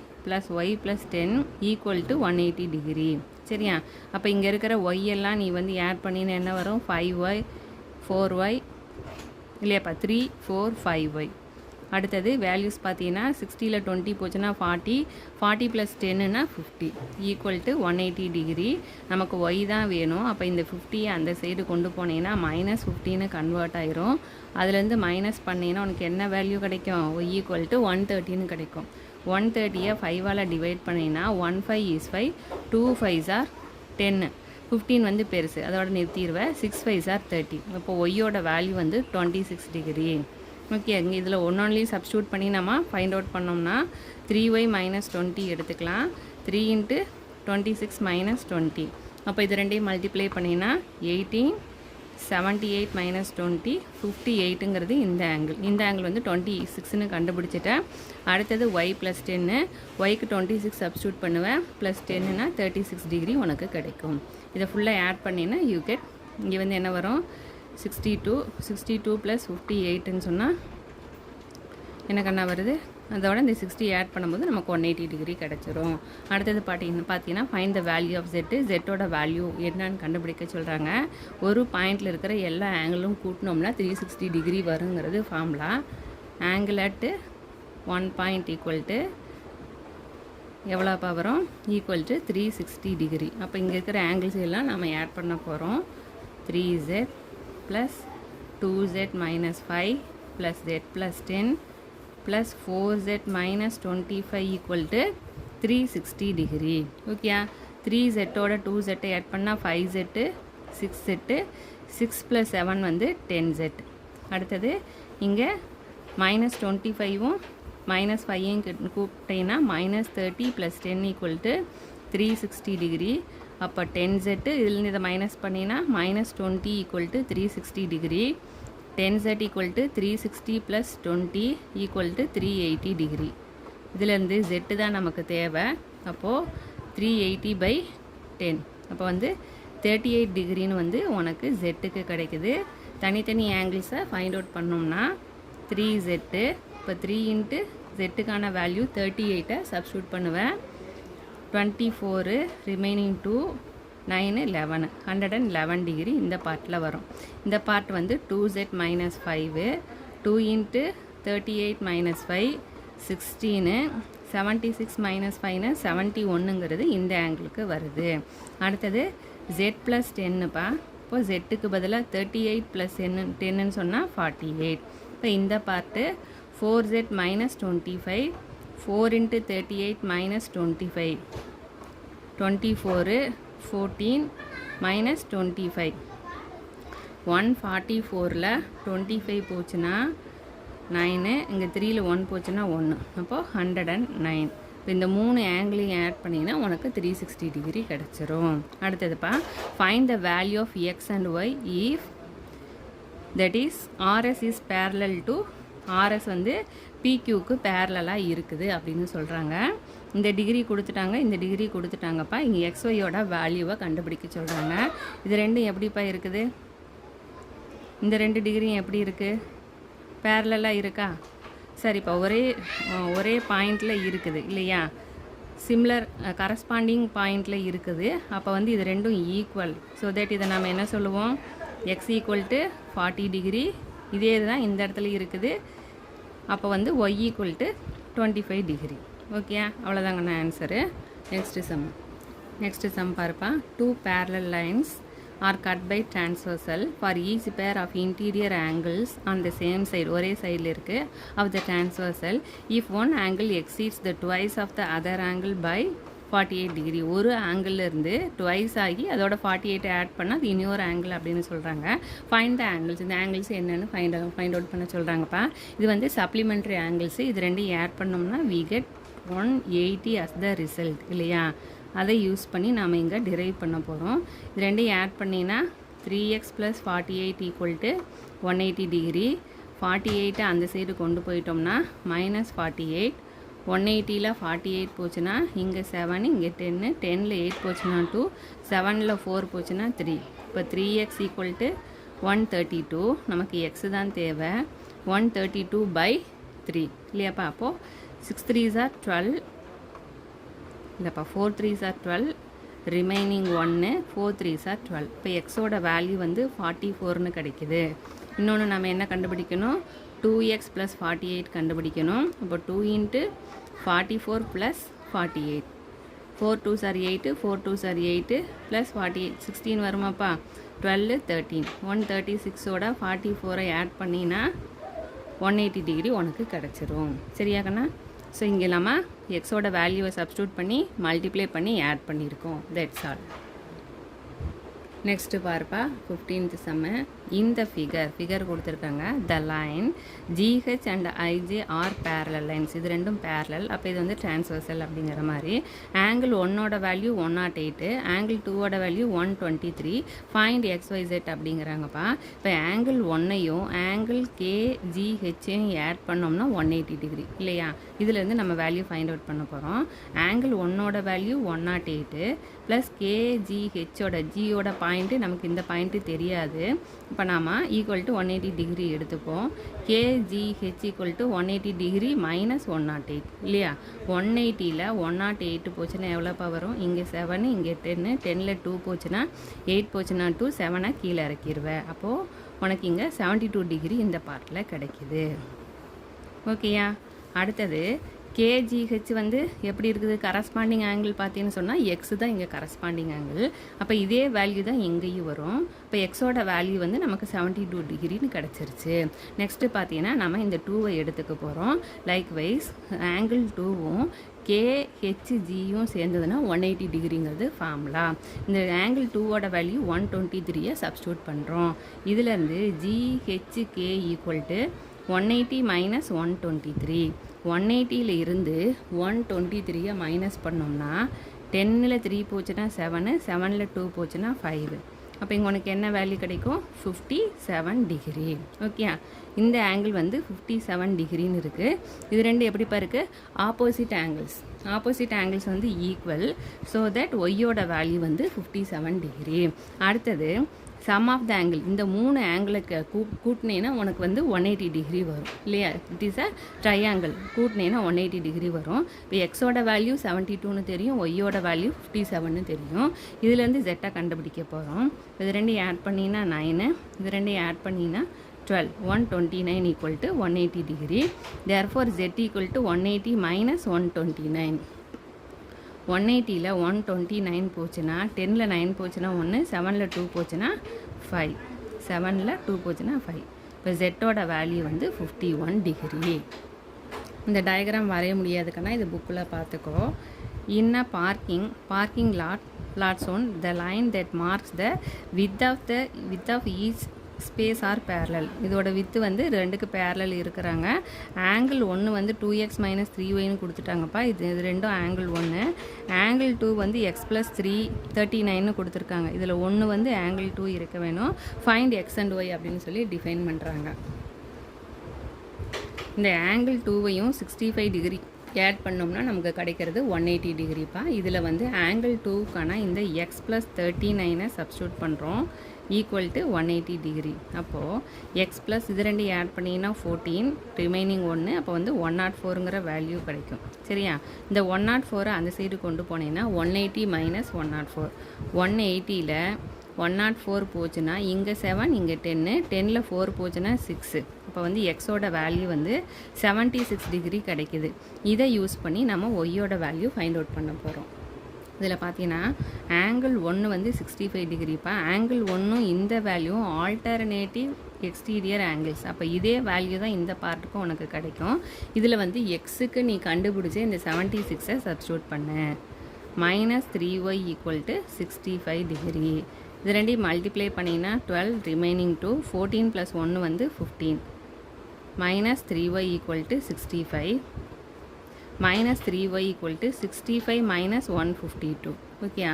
plus 10 equal to 180 degree. சரியா? அப்போ இங்கே இருக்கிற ஒய் எல்லாம் நீ வந்து ஆட் பண்ணின்னு என்ன வரும்? 5y 4y இல்லையாப்பா 3 4 5y. அடுத்தது வேல்யூஸ் பார்த்தீங்கன்னா 60ல் 20 போச்சுன்னா 40 ப்ளஸ் 10னா 50 ஈக்குவல் டு 180 டிகிரி. நமக்கு ஒய் தான் வேணும். அப்போ இந்த 50 அந்த சைடு கொண்டு போனீங்கன்னா மைனஸ் 15 கன்வெர்ட் ஆயிரும். அதுலேருந்து மைனஸ் பண்ணிங்கன்னா உனக்கு என்ன வேல்யூ கிடைக்கும்? ஒய் ஈக்குவல் டு 130 கிடைக்கும். 130யை 5ஆல் டிவைட் பண்ணிங்கன்னா 1 5 is 5, 2 5s are 10. 15 வந்து பெருசு, அதோட நிறுத்திடுவேன். 6 5s are 30. இப்போ ஒய்யோட வேல்யூ வந்து 26 டிகிரி. ஓகே? இங்கே இதில் ஒன்லையும் சப்ஸ்டியூட் பண்ணி நம்ம ஃபைண்ட் அவுட் பண்ணோம்னா 3y மைனஸ் 20 எடுத்துக்கலாம். 3 இன்ட்டு 26 மைனஸ் 20. அப்போ இது ரெண்டையும் மல்டிப்ளை பண்ணினா 18, 78 மைனஸ் 20, 58ங்கிறது இந்த ஆங்கிள் வந்து 26ன்னு கண்டுபிடிச்சிட்டேன். அடுத்தது y ப்ளஸ் 10, ஒய்க்கு 26 சப்ஸ்டியூட் பண்ணுவேன், ப்ளஸ் 10னா 36 டிகிரி உனக்கு கிடைக்கும். இதை ஃபுல்லாக ஆட் பண்ணினா யூ கெட், இங்கே வந்து என்ன வரும் 62 ப்ளஸ் 58ன்னு சொன்னால் என்ன கண்ணா வருது, அதோட இந்த 60 ஆட் பண்ணும்போது நமக்கு 180 டிகிரி கிடச்சிரும். அடுத்தது பார்த்தீங்கன்னா ஃபைண்ட் த வேல்யூ ஆஃப் ஜெட்டோட வேல்யூ என்னன்னு கண்டுபிடிக்க சொல்கிறாங்க. ஒரு பாயிண்டில் இருக்கிற எல்லா ஆங்கிளும் கூட்டினோம்னா 360 டிகிரி வருங்கிறது formula. Angle at 1 point equal to எவ்வளோப்பா வரும், ஈக்குவல் டு 360 டிகிரி. அப்போ இங்கே இருக்கிற ஆங்கிள்ஸ் எல்லாம் நம்ம ஆட் பண்ண போகிறோம். 3z plus 2z minus 5 plus z plus 10 plus 4z minus 25 equal to 360 degree. Okay, 3z ஓட 2z ஆட் பண்ணால் 5z, 6z, 6 plus 7 வந்து 10z. அடுத்தது இங்கே மைனஸ் 25வும் மைனஸ் 5யும் கூப்பிட்டீங்கன்னா minus 30 plus 10 equal to 360 degree. அப்போ 10z இதில் இதை மைனஸ் பண்ணினா minus 20 equal to 360 degree. 10z equal to 360 plus 20 equal to 380 degree. இதிலேருந்து z தான் நமக்கு தேவை. அப்போது 380/10, அப்போ வந்து 38 டிகிரின்னு வந்து உனக்கு ஜெட்டுக்கு கிடைக்குது. தனித்தனி ஆங்கிள்ஸை ஃபைண்ட் அவுட் பண்ணோம்னா 3z, இப்போ 3 இன்ட்டு ஜெட்டுக்கான வேல்யூ 38 சப்ஸ்டியூட் பண்ணுவேன். 24 ரிமைனிங் 2, 9, 11, 111 டிகிரி இந்த பார்ட்டில் வரும். இந்த பார்ட் வந்து 2z minus 5, 2 into 38 minus 5 16, 76 minus 5 71ங்கிறது இந்த ஆங்கிளுக்கு வருது. அடுத்தது z ப்ளஸ் 10ப்பா. இப்போ ஜெட்டுக்கு பதிலாக 38 ப்ளஸ் 10ன்னு சொன்னால் 48. இப்போ இந்த part 4z minus 25, 4 into 38 minus 25, 24, 14 minus 25, 144ல் 25 போச்சுன்னா 9, இங்கே 3ல் 1 போச்சுன்னா 1, அப்போது 109. இப்போ இந்த 3 ஆங்கிளையும் ஆட் பண்ணிங்கன்னா உனக்கு 360 டிகிரி கிடச்சிரும். அடுத்ததுப்பா, find the value of x and y if that is RS is parallel to RS வந்து PQக்கு பேரலாக இருக்குது அப்படின்னு சொல்கிறாங்க. இந்த டிகிரி கொடுத்துட்டாங்க, இந்த டிகிரி கொடுத்துட்டாங்கப்பா. இங்கே XYயோட வேல்யூவை கண்டுபிடிக்க சொல்கிறாங்க. இது ரெண்டும் எப்படிப்பா இருக்குது, இந்த 2 டிகிரியும் எப்படி இருக்குது, பேரலாக இருக்கா? சரிப்பா, ஒரே பாயிண்டில் இருக்குது இல்லையா, சிம்லர் கரஸ்பாண்டிங் பாயிண்டில் இருக்குது. அப்போ வந்து இது ரெண்டும் ஈக்குவல். ஸோ தட் இதை நம்ம என்ன சொல்லுவோம், x ஈக்குவல் டு 40 டிகிரி. இதே தான் இந்த இடத்துல இருக்குது. அப்போ வந்து y equal to 25 degree. Okay, அவ்வளோதாங்கண்ணா ஆன்சரு. நெக்ஸ்ட்டு சம் பாருப்பா. 2 parallel lines are cut by transversal for each pair of interior angles on the same side, ஒரே சைடில் இருக்குது, of the transversal if one angle exceeds the twice of the other angle by 48 degree. ஒரு angle இருந்து twice ஆகி அதோட 48 add பண்ணால் அது இன்னொரு ஆங்கிள் அப்படின்னு சொல்கிறாங்க. ஃபைண்ட் த ஆங்கிள்ஸ், இந்த ஆங்கிள்ஸ் என்னென்னு ஃபைண்ட் அவுட் பண்ண சொல்கிறாங்கப்பா. இது வந்து சப்ளிமெண்ட்ரி ஆங்கிள்ஸு. இது ரெண்டையும் ஆட் பண்ணோம்னா we get 180 as the result இல்லையா. அதை யூஸ் பண்ணி நாம் இங்கே டிரைவ் பண்ண போகிறோம். இது ரெண்டையும் ஆட் பண்ணினா 3x + 48 ஈக்குவல் டு 180 டிகிரி. 48 அந்த சைடு கொண்டு போயிட்டோம்னா -48. 180ல் 48 போச்சுன்னா இங்கே 7, இங்கே 10, 10ல் 8 போச்சுன்னா 2, 7ல் 4 போச்சுன்னா 3. இப்போ 3x ஈக்குவல் டு 132. நமக்கு x தான் தேவை. 132/3 இல்லையாப்பா. அப்போது 6 3s are 12, இல்லைப்பா 4 3s are 12, remaining 1, 4 3s are 12. இப்போ எக்ஸோட வேல்யூ வந்து 44ன்னு கிடைக்குது. இன்னொன்று நம்ம என்ன கண்டுபிடிக்கணும், 2x + 48 கண்டுபிடிக்கணும். அப்போ 2 × 44 + 48, 4 2s are 8, 4 2s are 8 + 48 16 வருமாப்பா. 12 13, 136ஓட 44ஐ add பண்ணினா 180 டிகிரி உனக்கு கிடச்சிரும். சரியா கண்ணா? ஸோ இங்கே நம்ம எக்ஸோட வேல்யூவை சப்ஸ்டியூட் பண்ணி மல்டிப்ளை பண்ணி ஆட் பண்ணியிருக்கோம். That's all. நெக்ஸ்ட்டு பாருப்பா 15th சம்மு. இந்த ஃபிகர் கொடுத்துருக்காங்க. The line GH and IJ are parallel lines. இது ரெண்டும் பேரலல். அப்போ இது வந்து டிரான்ஸ்வர்சல் அப்படிங்கிற மாதிரி. ஆங்கிள் 1ஓட வேல்யூ 108, ஆங்கிள் 2ஓட வேல்யூ 123. ஃபைண்ட் XYZ அப்படிங்கிறாங்கப்பா. இப்போ ஆங்கிள் 1ஐயும் ஆங்கிள் KGHையும் ஆட் பண்ணோம்னா 180 டிகிரி இல்லையா? இதுலேருந்து நம்ம வேல்யூ ஃபைண்ட் அவுட் பண்ண போகிறோம். ஆங்கிள் 1ஓட வேல்யூ 108 ப்ளஸ் KGHோட ஜியோட பாயிண்ட்டு நமக்கு இந்த பாயிண்ட்டு தெரியாது. இப்போ நாம் ஈக்குவல் டு 180 டிகிரி எடுத்துப்போம். KGH equal to 180 degree minus 108 இல்லையா? 180ல் 108 போச்சுன்னா எவ்வளோப்பா வரும்? இங்கே 7, இங்கே 10, 10ல் 2 போச்சுன்னா 8 போச்சுன்னா 2, 7 கீழே இறக்கிடுவேன். அப்போது உனக்கு இங்கே 72 டிகிரி இந்த பார்ட்டில் கிடைக்கிது. ஓகேயா? அடுத்தது KGH வந்து எப்படி இருக்குது? கரஸ்பாண்டிங் ஆங்கிள் பார்த்தீங்கன்னு சொன்னால் எக்ஸ் தான் இங்கே கரஸ்பாண்டிங் ஆங்கிள். அப்போ இதே வேல்யூ தான் எங்கேயும் வரும். இப்போ எக்ஸோட வேல்யூ வந்து நமக்கு 72 டிகிரின்னு கிடச்சிருச்சு. நெக்ஸ்ட்டு பார்த்தீங்கன்னா நம்ம இந்த 2வை எடுத்துக்க போகிறோம். லைக்வைஸ் ஆங்கிள் 2வும் KHGயும் சேர்ந்ததுன்னா 180 டிகிரிங்கிறது ஃபார்முலா. இந்த ஆங்கிள் 2ஓட வேல்யூ 123 சப்ஸ்டியூட் பண்ணுறோம். இதுலேருந்து GHK ஈக்குவல் டு 180 மைனஸ் 123. 180ல் இருந்து 123 மைனஸ் பண்ணோம்னா 10ல் 3 போச்சுன்னா 7, 7ல் 2 போச்சுன்னா 5. அப்போ இங்கே உனக்கு என்ன வேல்யூ கிடைக்கும்? 57 டிகிரி. ஓகே, இந்த ஆங்கிள் வந்து 57 டிகிரின்னு இருக்குது. இது ரெண்டு எப்படிப்பா இருக்குது? Opposite angles. ஆப்போசிட் ஆங்கிள்ஸ் வந்து ஈக்குவல். ஸோ தட் ஒய்யோட வேல்யூ வந்து 57 டிகிரி. அடுத்தது சம் ஆஃப் த ஆங்கிள். இந்த 3 ஆங்கிளுக்கு கூட்டினேன்னா உனக்கு வந்து 180 டிகிரி வரும் இல்லையா? It is a triangle. கூட்டினேன்னா 180 டிகிரி வரும். இப்போ எக்ஸோட வேல்யூ 72ன்னு தெரியும், ஒய்யோட வேல்யூ 57ன்னு தெரியும். இதுலேருந்து ஜெட்டை கண்டுபிடிக்க போகிறோம். இது ரெண்டையும் ஆட் பண்ணினா 9, இது ரெண்டையும் ஆட் பண்ணினா 12. 129 ஈக்குவல் டு 180 டிகிரி. Therefore Z equal to 180 minus 129. 180ல் 129 போச்சுன்னா 10ல் 9 போச்சுன்னா 1, 7ல் 2 போச்சுன்னா 5, 7ல் 2 போச்சுன்னா 5. இப்போ ஜெட்டோட வேல்யூ வந்து 51 டிகிரி. இந்த டயக்ராம் வரைய முடியாதுக்கன்னா இது புக்கில் பார்த்துக்கோ. இன் அ parking lot shown the line that marks the width of each space are parallel. இதோட வித்து வந்து ரெண்டுக்கு பேரலல் இருக்கிறாங்க. ஆங்கிள் 1 வந்து 2x மைனஸ் 3yன்னு கொடுத்துட்டாங்கப்பா. இது ரெண்டும் ஆங்கிள் 1. ஆங்கிள் 2 வந்து x ப்ளஸ் 39ன்னு கொடுத்துருக்காங்க. இதில் 1 வந்து ஆங்கிள் 2 இருக்க வேணும். ஃபைண்ட் x அண்ட் y அப்படின்னு சொல்லி டிஃபைன் பண்ணுறாங்க. இந்த ஆங்கிள் 2வையும் 65 டிகிரி ஆட் பண்ணோம்னா நமக்கு கிடைக்கிறது 180 டிகிரிப்பா. இதில் வந்து ஆங்கிள் 2க்கான இந்த x ப்ளஸ் 39 சப்ஸ்டியூட் பண்ணுறோம். Equal to 180 degree. அப்போது எக்ஸ் ப்ளஸ் இது ரெண்டு ஆட் பண்ணிங்கன்னா 14, ரிமைனிங் 1. அப்போ வந்து 104ங்கிற வேல்யூ கிடைக்கும். சரியா? இந்த 104 அந்த சைடு கொண்டு போனீங்கன்னா 180 மைனஸ் 104. 180ல் 104 போச்சுன்னா இங்கே 7, இங்கே 10, 10ல் 4 போச்சுன்னா 6. அப்போ வந்து எக்ஸோட வேல்யூ வந்து 76 டிகிரி கிடைக்கிது. இதை யூஸ் பண்ணி நம்ம ஒய்யோட வேல்யூ ஃபைண்ட் அவுட் பண்ண போகிறோம். இதில் பார்த்தீங்கன்னா ஆங்கிள் 1 வந்து 65 டிகிரிப்பா. ஆங்கிள் 1ம் இந்த வேல்யூவும் ஆல்டர்னேட்டிவ் எக்ஸ்டீரியர் ஆங்கிள்ஸ். அப்போ இதே வேல்யூ தான் இந்த பார்ட்டுக்கும் உனக்கு கிடைக்கும். இதில் வந்து எக்ஸுக்கு நீ கண்டுபிடிச்சி இந்த 76 சப்ஸ்டியூட் பண்ணு. Minus 3y equal to 65 degree. இது ரெண்டையும் மல்டிப்ளை பண்ணிங்கன்னா 12, ரிமைனிங் 2, 14 ப்ளஸ் 1 வந்து 15. Minus 3y equal to 65. Minus 3y equal to 65 minus 152. Okay,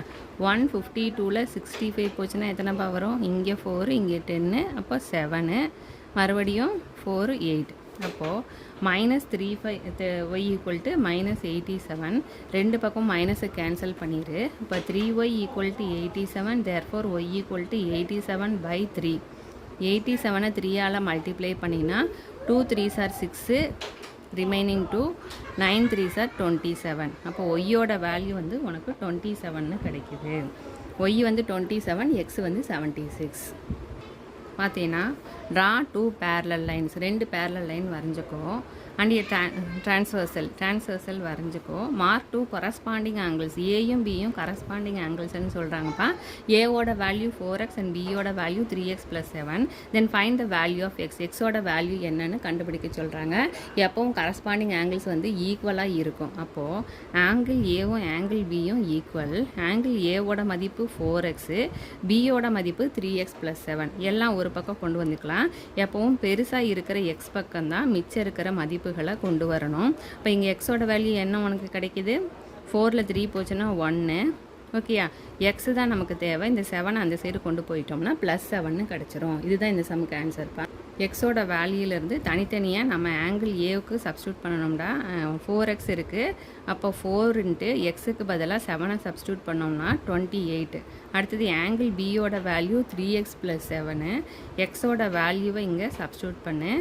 152ல் 65 போச்சுன்னா எத்தனைப்பா வரும்? இங்கே 4, இங்கே 10, அப்போ 7, மறுபடியும் 4, 8. அப்போது minus 3y equal to minus 87. ரெண்டு பக்கம் மைனஸை கேன்சல் பண்ணிடு. இப்போ 3y equal to 87. Therefore y equal to 87/3. 87 3ஆல் மல்டிப்ளை பண்ணினா 2 3s are 6, remaining 2, 9 3s are 27. அப்போ ஒய்யோட வேல்யூ வந்து உனக்கு 27ன்னு கிடைக்குது. ஒய் வந்து 27, எக்ஸ் வந்து 76. பார்த்தீங்கன்னா draw 2 parallel lines. 2 parallel line வரைஞ்சிக்கோ. அண்ட் டிரான்ஸ்வர்சல் வரைஞ்சிக்கோ. மார்க் டூ கரஸ்பாண்டிங் ஆங்கிள்ஸ், ஏயும் பியும் கரஸ்பாண்டிங் ஆங்கிள்ஸ்ன்னு சொல்கிறாங்கப்பா. ஏவோட வேல்யூ 4x அண்ட் பியோட value 3x + 7. Then find the value of x, எக்ஸோட வேல்யூ என்னன்னு கண்டுபிடிக்க சொல்கிறாங்க. எப்பவும் கரஸ்பாண்டிங் ஆங்கிள்ஸ் வந்து ஈக்குவலாக இருக்கும். அப்போது ஆங்கிள் ஏவும் ஆங்கிள் பியும் ஈக்குவல். ஆங்கிள் ஏவோட மதிப்பு 4x, பியோட மதிப்பு 3x + 7. எல்லாம் ஒரு பக்கம் கொண்டு வந்துக்கலாம். எப்பவும் பெருசாக இருக்கிற எக்ஸ் பக்கம் தான் மிச்சம் இருக்கிற மதிப்புகளை கொண்டு வரணும். இப்போ இங்கே எக்ஸோட வேல்யூ என்ன உனக்கு கிடைக்கிது? 4ல் 3 போச்சுன்னா 1. ஓகேயா, எக்ஸு தான் நமக்கு தேவை. இந்த 7 அந்த சைடு கொண்டு போயிட்டோம்னா +7 கிடச்சிரும். இதுதான் இந்த சம்முக்கு ஆன்சர்ப்பா. எக்ஸோட வேல்யூலேருந்து தனித்தனியாக நம்ம ஆங்கிள் ஏவுக்கு சப்ஸ்டியூட் பண்ணணும்டா. 4x இருக்குது. அப்போ 4 × எக்ஸுக்கு பதிலாக 7 சப்ஸ்டியூட் பண்ணோம்னா 28. அடுத்தது ஆங்கிள் பியோட வேல்யூ 3x + 7. எக்ஸோட வேல்யூவை இங்கே சப்ஸ்டியூட் பண்ணு.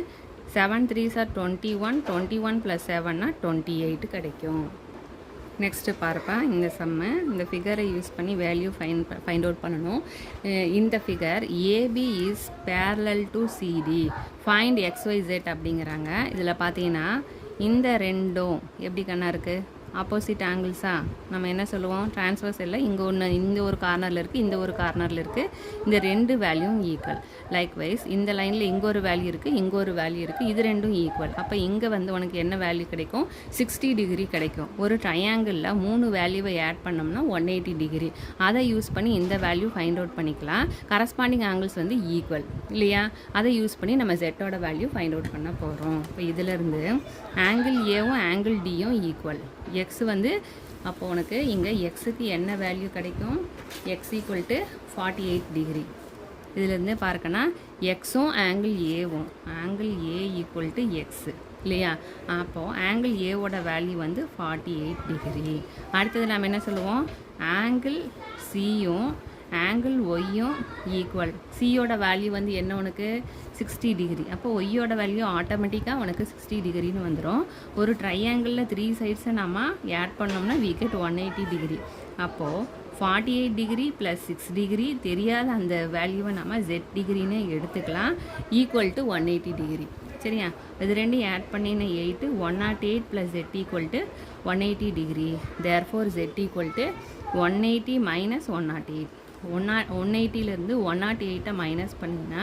7 3s are 21, 21 + 7 28 கிடைக்கும். நெக்ஸ்ட்டு பாருப்பா, இந்த சம்மு இந்த ஃபிகரை யூஸ் பண்ணி வேல்யூ ஃபைண்ட் அவுட் பண்ணணும். இந்த figure AB is parallel to CD, find XYZ அப்படிங்கிறாங்க. இதில் பார்த்தீங்கன்னா இந்த ரெண்டும் எப்படி கண்ணா இருக்குது? ஆப்போசிட் ஆங்கிள்ஸா? நம்ம என்ன சொல்லுவோம்? டிரான்ஸ்வர்சலில் இங்கே ஒன்று இந்த ஒரு கார்னரில் இருக்குது, இந்த ஒரு கார்னரில் இருக்குது. இந்த ரெண்டு வேல்யூவும் ஈக்குவல். லைக்வைஸ் இந்த லைனில் இங்கே ஒரு வேல்யூ இருக்குது, இங்கே ஒரு வேல்யூ இருக்குது. இது ரெண்டும் ஈக்குவல். அப்போ இங்கே வந்து உனக்கு என்ன வேல்யூ கிடைக்கும்? 60 டிகிரி கிடைக்கும். ஒரு ட்ரையாங்கிளில் 3 வேல்யூவை ஆட் பண்ணோம்னா 180 டிகிரி. அதை யூஸ் பண்ணி இந்த வேல்யூ ஃபைண்ட் அவுட் பண்ணிக்கலாம். கரஸ்பாண்டிங் ஆங்கிள்ஸ் வந்து ஈக்குவல் இல்லையா? அதை யூஸ் பண்ணி நம்ம ஜெட்டோட வேல்யூ ஃபைண்ட் அவுட் பண்ண போகிறோம். இப்போ இதிலேருந்து ஆங்கிள் ஏவும் ஆங்கிள் டியும் ஈக்குவல். எக்ஸ் வந்து அப்போ உனக்கு இங்கே எக்ஸுக்கு என்ன வேல்யூ கிடைக்கும்? X equal to 48 degree. இதிலேருந்து பார்க்கனா எக்ஸும் ஆங்கிள் ஏவும், angle A equal to x இல்லையா? அப்போது ஆங்கிள் ஏவோட வேல்யூ வந்து 48 டிகிரி. அடுத்தது நம்ம என்ன சொல்லுவோம்? ஆங்கிள் சியும் ஆங்கிள் ஒய்யும் ஈக்குவல். சியோட வேல்யூ வந்து என்ன உனக்கு? 60 டிகிரி. அப்போ ஒய்யோட வேல்யூ ஆட்டோமேட்டிக்காக உனக்கு 60 டிகிரின்னு வந்துடும். ஒரு ட்ரையாங்கிளில் 3 சைட்ஸை நம்ம ஆட் பண்ணோம்னா we get 180 டிகிரி. அப்போது 48 டிகிரி + 6 டிகிரி தெரியாத அந்த வேல்யூவை நம்ம Z டிகிரின்னு எடுத்துக்கலாம். Equal to 180 degree. சரியா? இது ரெண்டும் ஆட் பண்ணின 8, 108 + Z = 180 டிகிரி. Therefore Z = 180 - 108. 180லேருந்து 108 மைனஸ் பண்ணினா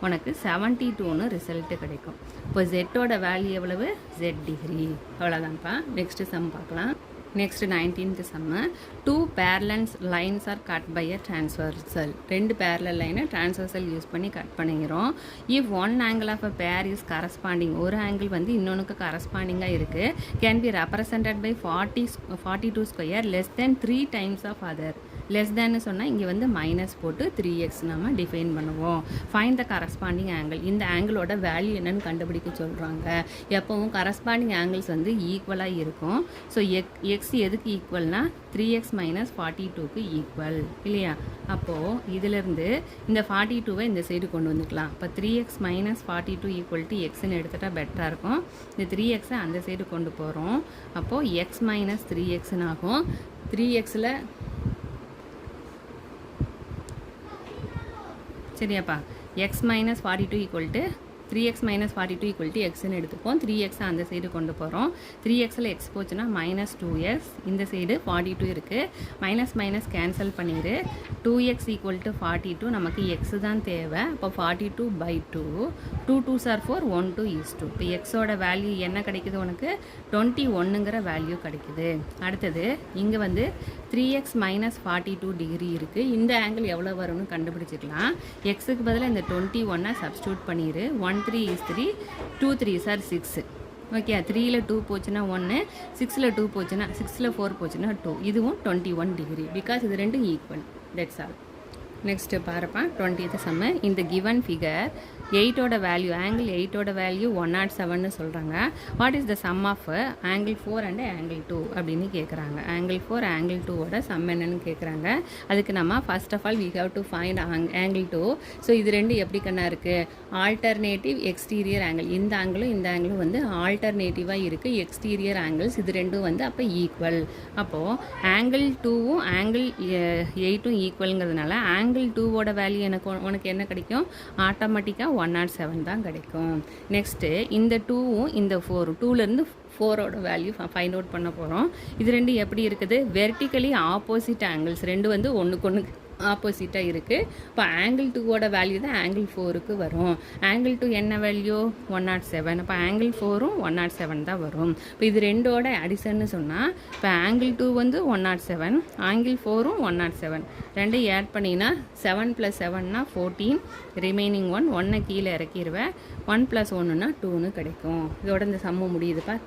உனக்கு 72ன்னு ரிசல்ட்டு கிடைக்கும். இப்போ ஜெட்டோட வேல்யூ எவ்வளவு? Z degree. அவ்வளோதான்ப்பா. நெக்ஸ்ட்டு சம் பார்க்கலாம். Next 19th sum. 2 parallel lines are cut by a transversal. 2 parallel லைனை transversal யூஸ் பண்ணி கட் பண்ணிக்கிறோம். if one angle of a pair is corresponding, ஒரு ஆங்கிள் வந்து இன்னொன்றுக்கு கரஸ்பாண்டிங்காக இருக்குது, can be represented by 42 square less than 3 times of other. Less தேன்னு சொன்னால் இங்கே வந்து minus போட்டு 3x நம்ம டிஃபைன் பண்ணுவோம். Find the corresponding angle. இந்த ஆங்கிளோட வேல்யூ என்னன்னு கண்டுபிடிக்க சொல்கிறாங்க. எப்போவும் கரஸ்பாண்டிங் ஆங்கிள்ஸ் வந்து ஈக்குவலாக இருக்கும். ஸோ எக்ஸ் எதுக்கு ஈக்குவல்னா 3x - 42க்கு ஈக்குவல் இல்லையா? அப்போது இதிலேருந்து இந்த 42வை இந்த சைடு கொண்டு வந்துக்கலாம். இப்போ 3x - 42 = எக்ஸ்ன்னு எடுத்துகிட்டா பெட்டராக இருக்கும். இந்த 3xை அந்த சைடு கொண்டு போகிறோம். அப்போது x - 3xன்னு ஆகும். 3xல் சரியாப்பா, x - 42 = 3x - 42 = எக்ஸ்ன்னு எடுத்துப்போம். 3x அந்த சைடு கொண்டு போகிறோம். 3xல் எக்ஸ் போச்சுன்னா -2x. இந்த சைடு 42 இருக்குது. மைனஸ் கேன்சல் பண்ணிடு. 2x = 42. நமக்கு எக்ஸு தான் தேவை. அப்போ 42/2. 2 2s are 4, 1 2 is 2. இப்போ எக்ஸோட வேல்யூ என்ன கிடைக்குது உனக்கு? 21ங்கிற வேல்யூ கிடைக்குது. அடுத்தது இங்கே வந்து 3x - 42 டிகிரி இருக்குது. இந்த ஆங்கிள் எவ்வளோ வரும்னு கண்டுபிடிச்சிக்கலாம். எக்ஸுக்கு பதிலாக இந்த 21 சப்ஸ்டியூட் பண்ணிடு. 1 3 is 3, 2 3s are 6. ஓகே, 3ல் 2 போச்சுன்னா 1, 6ல் 2 போச்சுன்னா 6ல் 4 போச்சுன்னா 2. இதுவும் 21 டிகிரி. பிகாஸ் இது ரெண்டும் ஈக்குவல். That's all. நெக்ஸ்ட்டு பாருப்பா 20th சம்மு. இந்த கிவன் ஃபிகர் 8ஓட வேல்யூ, ஆங்கிள் 8ஓட வேல்யூ 107ன்னு சொல்கிறாங்க. What is the sum of angle 4 and angle 2 அப்படின்னு கேட்குறாங்க. ஆங்கிள் 4 ஆங்கிள் 2ஓட சம் என்னன்னு கேட்குறாங்க. அதுக்கு நம்ம first of all we have to find angle 2. So இது ரெண்டு எப்படி கண்ணா இருக்குது? Alternative exterior angle. இந்த ஆங்கிளும் இந்த ஆங்கிளும் வந்து ஆல்டர்னேட்டிவாக இருக்குது. எக்ஸ்டீரியர் ஆங்கிள்ஸ் இது ரெண்டும் வந்து அப்போ ஈக்குவல். அப்போது ஆங்கிள் 2வும் ஆங்கிள் 8ம் ஈக்குவலுங்கிறதுனால ஆங்கிள் 2ஓட வேல்யூ உனக்கு என்ன கிடைக்கும்? ஆட்டோமேட்டிக்காக 107 தான் கிடைக்கும். நெக்ஸ்ட்டு இந்த 2வும் இந்த 4ம் 2லேருந்து 4ஓட வேல்யூ ஃபைண்ட் அவுட் பண்ண போகிறோம். இது ரெண்டு எப்படி இருக்குது? வெர்டிக்கலி ஆப்போசிட் ஆங்கிள்ஸ், ரெண்டு வந்து ஒன்றுக்கு ஒன்று ஆப்போசிட்டாக இருக்குது. இப்போ ஆங்கிள் 2ஓட வேல்யூ தான் ஆங்கிள் 4க்கு வரும். ஆங்கிள் 2 என்ன வேல்யூ? 107. அப்போ ஆங்கிள் 4ம் 107 தான் வரும். இப்போ இது ரெண்டோட அடிஷன்னு சொன்னால் இப்போ ஆங்கிள் 2 வந்து 107, ஆங்கிள் 4ம் 107, ரெண்டையும் ஆட் பண்ணிங்கன்னா 7 + 7னா 14, ரிமைனிங் 1 கீழே இறக்கிடுவேன். 1 + 1னா 2ன்னு கிடைக்கும். இதோட இந்த சம்மு முடியுதுப்பா.